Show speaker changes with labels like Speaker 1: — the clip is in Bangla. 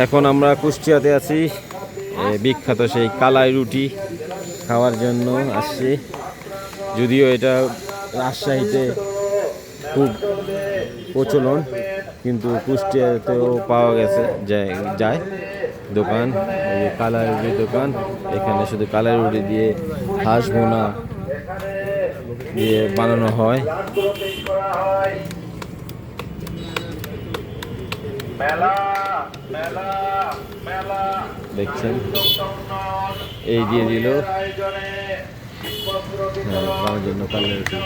Speaker 1: এখন আমরা কুষ্টিয়াতে আছি, বিখ্যাত সেই কালাই রুটি খাওয়ার জন্য আসছি। যদিও এটা রাজশাহীতে খুব প্রচলন, কিন্তু কুষ্টিয়াতেও পাওয়া গেছে যায় দোকান, এই কালাই রুটির দোকান। এখানে শুধু কালাই রুটি দিয়ে হাঁস ভুনা দিয়ে বানানো হয়। দেখছেন, এই দিয়ে দিল খাওয়ার জন্য কালাই রুটি।